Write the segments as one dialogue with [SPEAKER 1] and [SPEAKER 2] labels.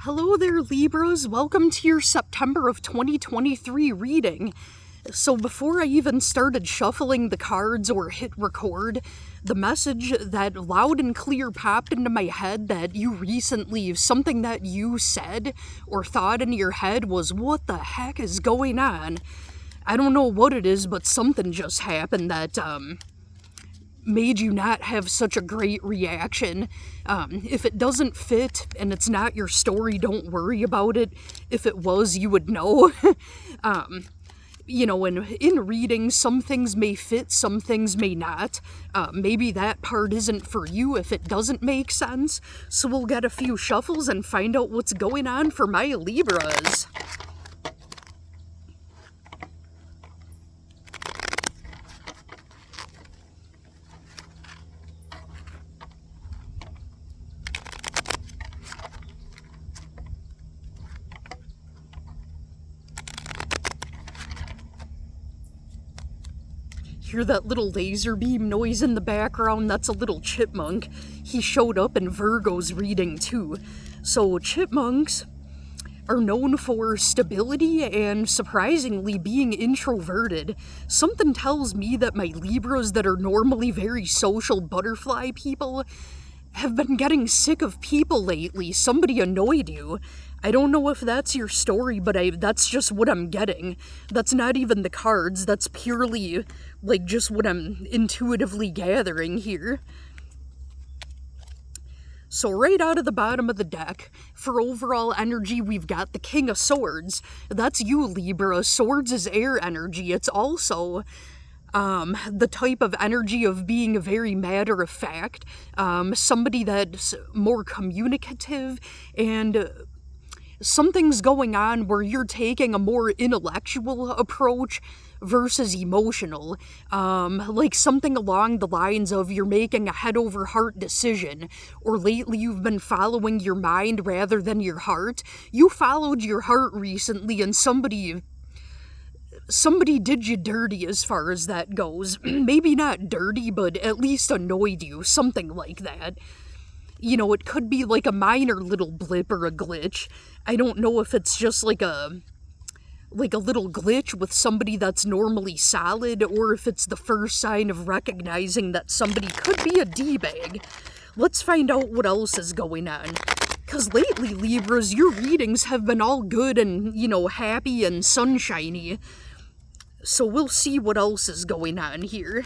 [SPEAKER 1] Hello there, Libras. Welcome to your September of 2023 reading. So before I even started shuffling the cards or hit record, the message that loud and clear popped into my head that you recently, something that you said or thought in your head was, what the heck is going on? I don't know what it is, but something just happened that, made you not have such a great reaction. If it doesn't fit and it's not your story, don't worry about it. If it was, you would know. In reading, some things may fit, some things may not. Maybe that part isn't for you if it doesn't make sense. So we'll get a few shuffles and find out what's going on for my Libras. Hear that little laser beam noise in the background? That's a little chipmunk. He showed up in Virgo's reading too. So chipmunks are known for stability and surprisingly being introverted. Something tells me that my Libras that are normally very social butterfly people have been getting sick of people lately. Somebody annoyed you. I don't know if that's your story, but that's just what I'm getting. That's not even the cards. That's purely, just what I'm intuitively gathering here. So right out of the bottom of the deck, for overall energy, we've got the King of Swords. That's you, Libra. Swords is air energy. It's also the type of energy of being very matter-of-fact, somebody that's more communicative, and something's going on where you're taking a more intellectual approach versus emotional. Like something along the lines of you're making a head-over-heart decision, or lately you've been following your mind rather than your heart. You followed your heart recently and somebody did you dirty as far as that goes. Maybe not dirty, but at least annoyed you, something like that. It could be like a minor little blip or a glitch. I don't know if it's just like a little glitch with somebody that's normally solid, or if it's the first sign of recognizing that somebody could be a D-bag. Let's find out what else is going on. Because lately, Libras, your readings have been all good and, happy and sunshiny. So we'll see what else is going on here.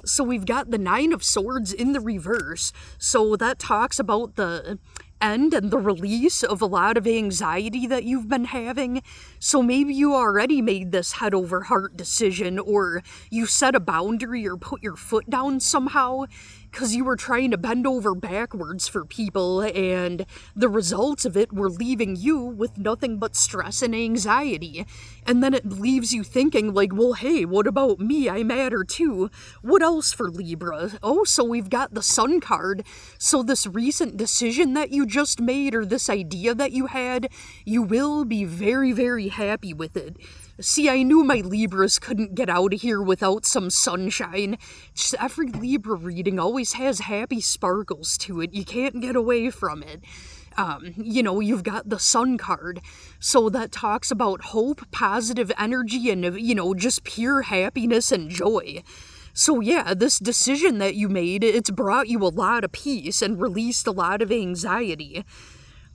[SPEAKER 1] So we've got the Nine of Swords in the reverse. So that talks about the end and the release of a lot of anxiety that you've been having. So maybe you already made this head over heart decision, or you set a boundary or put your foot down somehow because you were trying to bend over backwards for people, and the results of it were leaving you with nothing but stress and anxiety. And then it leaves you thinking well, hey, what about me? I matter too. What else for Libra? Oh, so we've got the Sun card. So this recent decision that you just made, or this idea that you had, you will be very, very happy with it. See, I knew my Libras couldn't get out of here without some sunshine. Just every Libra reading always has happy sparkles to it. You can't get away from it. You've got the Sun card. So that talks about hope, positive energy, and, just pure happiness and joy. So yeah, this decision that you made, it's brought you a lot of peace and released a lot of anxiety.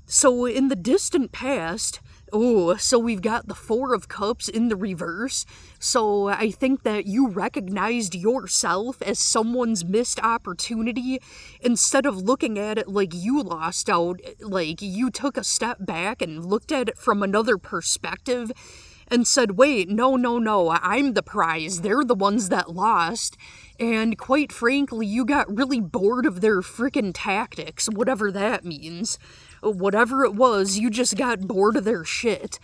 [SPEAKER 1] So in the distant past, so we've got the Four of Cups in the reverse. So I think that you recognized yourself as someone's missed opportunity. Instead of looking at it like you lost out, you took a step back and looked at it from another perspective and said, wait, no, I'm the prize. They're the ones that lost. And quite frankly, you got really bored of their frickin' tactics, whatever that means. Whatever it was, you just got bored of their shit.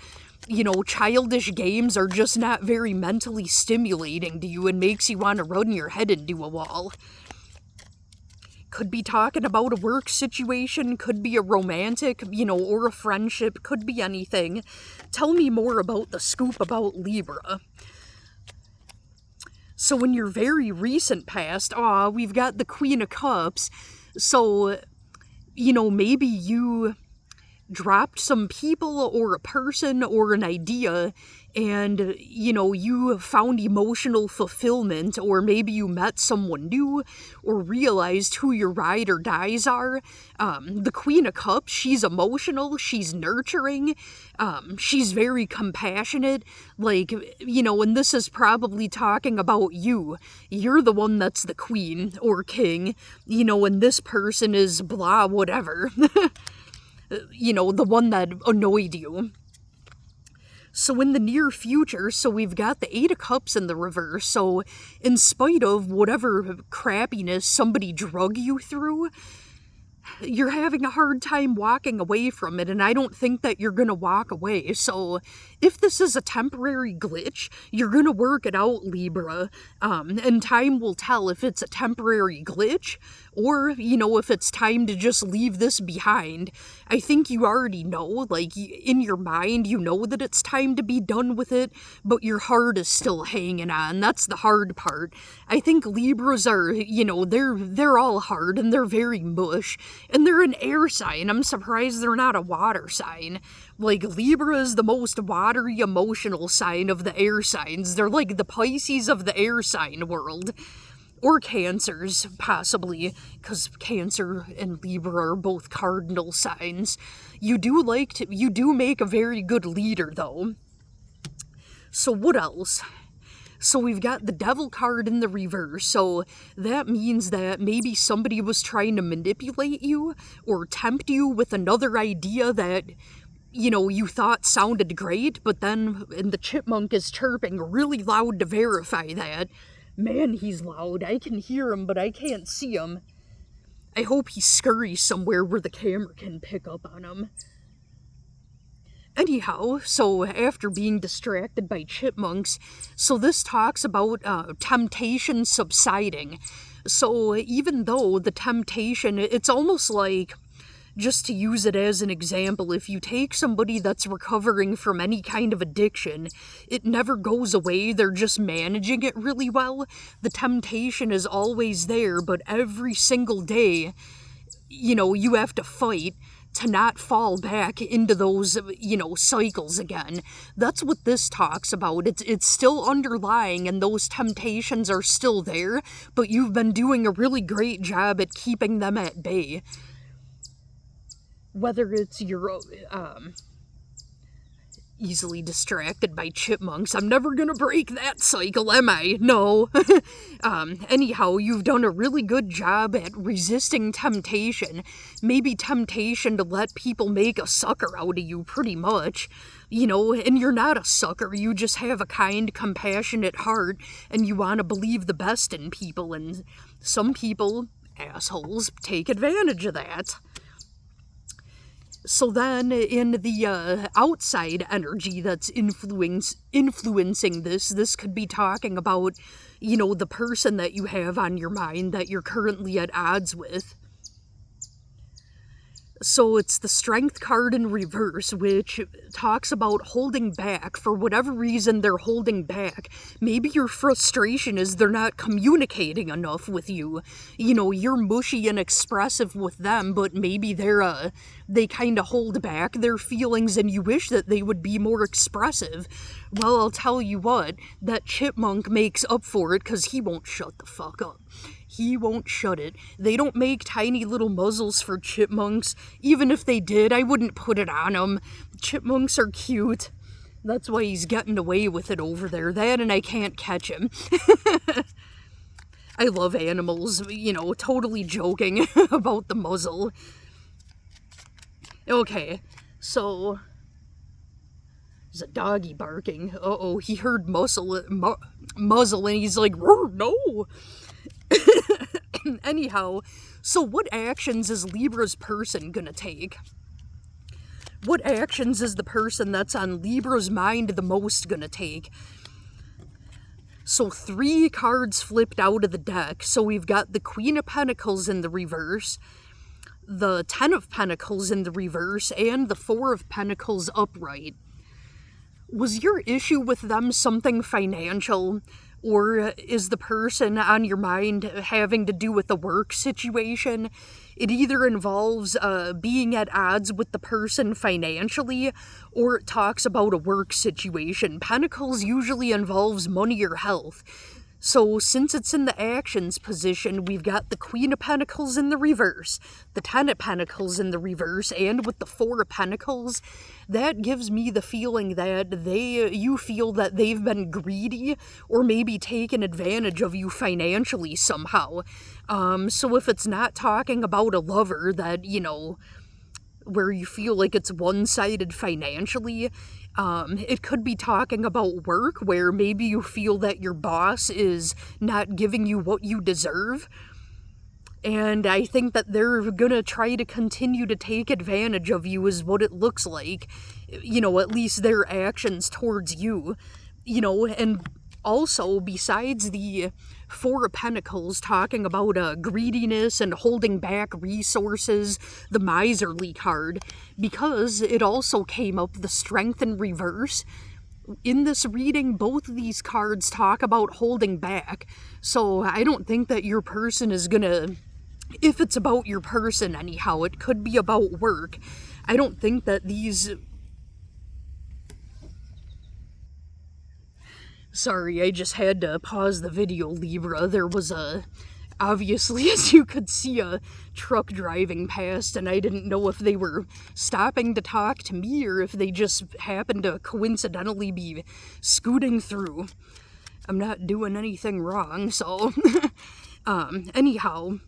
[SPEAKER 1] Childish games are just not very mentally stimulating to you and makes you want to run your head into a wall. Could be talking about a work situation, could be a romantic, or a friendship, could be anything. Tell me more about the scoop about Libra. So in your very recent past, we've got the Queen of Cups. So maybe you dropped some people or a person or an idea and, you found emotional fulfillment, or maybe you met someone new or realized who your ride or dies are. The Queen of Cups, she's emotional, she's nurturing, she's very compassionate, and this is probably talking about you. You're the one that's the queen or king, and this person is blah, whatever. The one that annoyed you. So in the near future, so we've got the Eight of Cups in the reverse, so in spite of whatever crappiness somebody drug you through, you're having a hard time walking away from it, and I don't think that you're gonna walk away. So if this is a temporary glitch, you're gonna work it out, Libra, and time will tell if it's a temporary glitch or, if it's time to just leave this behind. I think you already know, in your mind, you know that it's time to be done with it, but your heart is still hanging on. That's the hard part. I think Libras are, they're all hard and they're very mush. And they're an air sign. I'm surprised they're not a water sign. Libra is the most watery, emotional sign of the air signs. They're like the Pisces of the air sign world. Or Cancers, possibly, because Cancer and Libra are both cardinal signs. You do make a very good leader, though. So what else? So we've got the Devil card in the reverse, so that means that maybe somebody was trying to manipulate you or tempt you with another idea that, you thought sounded great, but then, and the chipmunk is chirping really loud to verify that. Man, he's loud. I can hear him, but I can't see him. I hope he scurries somewhere where the camera can pick up on him. Anyhow, so after being distracted by chipmunks, so this talks about temptation subsiding. So even though the temptation, it's almost like, just to use it as an example, if you take somebody that's recovering from any kind of addiction, it never goes away, they're just managing it really well. The temptation is always there, but every single day, you have to fight to not fall back into those, cycles again. That's what this talks about. It's still underlying and those temptations are still there, but you've been doing a really great job at keeping them at bay. Whether it's your, easily distracted by chipmunks. I'm never gonna break that cycle, am I? No. Anyhow, you've done a really good job at resisting temptation. Maybe temptation to let people make a sucker out of you, pretty much. And you're not a sucker. You just have a kind, compassionate heart, and you want to believe the best in people, and some people, assholes, take advantage of that. So then, in the outside energy that's influencing this could be talking about, the person that you have on your mind that you're currently at odds with. So it's the Strength card in reverse, which talks about holding back. For whatever reason, they're holding back. Maybe your frustration is they're not communicating enough with you. You're mushy and expressive with them, but maybe they kind of hold back their feelings and you wish that they would be more expressive. Well, I'll tell you what, that chipmunk makes up for it because he won't shut the fuck up. He won't shut it. They don't make tiny little muzzles for chipmunks. Even if they did, I wouldn't put it on them. Chipmunks are cute. That's why he's getting away with it over there. That and I can't catch him. I love animals, totally joking about the muzzle. Okay, so there's a doggy barking. Uh-oh, he heard muzzle and he's like, no. Anyhow, so what actions is Libra's person gonna take? What actions is the person that's on Libra's mind the most gonna take? So 3 cards flipped out of the deck. So we've got the Queen of Pentacles in the reverse, the 10 of Pentacles in the reverse, and the 4 of Pentacles upright. Was your issue with them something financial? Or is the person on your mind having to do with a work situation? It either involves being at odds with the person financially, or it talks about a work situation. Pentacles usually involves money or health. So since it's in the actions position, we've got the Queen of Pentacles in the reverse, the Ten of Pentacles in the reverse, and with the Four of Pentacles, that gives me the feeling that you feel that they've been greedy or maybe taken advantage of you financially somehow. So if it's not talking about a lover that, where you feel like it's one-sided financially, it could be talking about work where maybe you feel that your boss is not giving you what you deserve. And I think that they're gonna try to continue to take advantage of you is what it looks like. At least their actions towards you. And also, besides the Four of Pentacles talking about greediness and holding back resources, the Miserly card, because it also came up the Strength in reverse. In this reading, both of these cards talk about holding back. So I don't think that your person is gonna, if it's about your person anyhow, it could be about work. I don't think that these... Sorry, I just had to pause the video, Libra. There was obviously, as you could see, a truck driving past, and I didn't know if they were stopping to talk to me or if they just happened to coincidentally be scooting through. I'm not doing anything wrong, so... anyhow,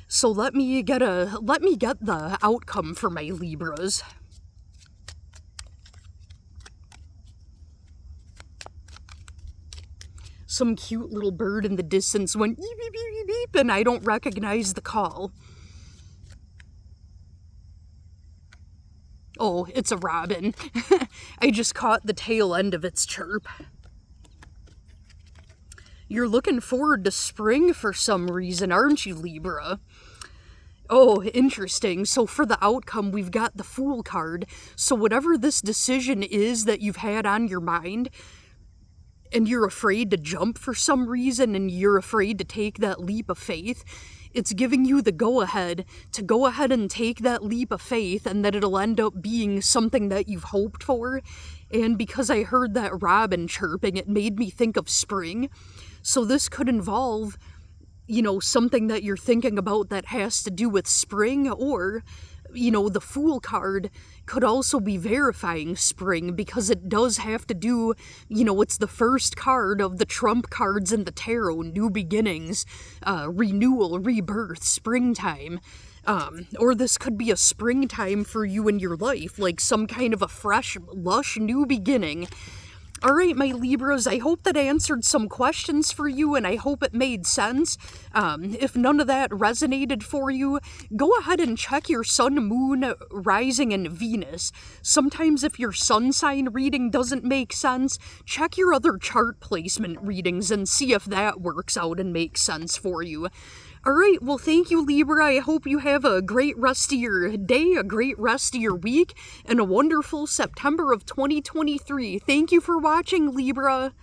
[SPEAKER 1] so let me get the outcome for my Libras. Some cute little bird in the distance went beep, beep, beep, beep, beep, and I don't recognize the call. Oh, it's a robin. I just caught the tail end of its chirp. You're looking forward to spring for some reason, aren't you, Libra? Oh, interesting. So for the outcome, we've got the Fool card. So whatever this decision is that you've had on your mind, and you're afraid to jump for some reason, and you're afraid to take that leap of faith, it's giving you the go-ahead to go ahead and take that leap of faith, and that it'll end up being something that you've hoped for. And because I heard that robin chirping, it made me think of spring. So this could involve, something that you're thinking about that has to do with spring, or... the Fool card could also be verifying spring, because it does have to do, it's the first card of the trump cards in the tarot, new beginnings, renewal, rebirth, springtime. Or this could be a springtime for you in your life, like some kind of a fresh, lush, new beginning. Alright, my Libras, I hope that answered some questions for you, and I hope it made sense. If none of that resonated for you, go ahead and check your sun, moon, rising, and Venus. Sometimes if your sun sign reading doesn't make sense, check your other chart placement readings and see if that works out and makes sense for you. Alright, well thank you, Libra. I hope you have a great rest of your day, a great rest of your week, and a wonderful September of 2023. Thank you for watching, Libra.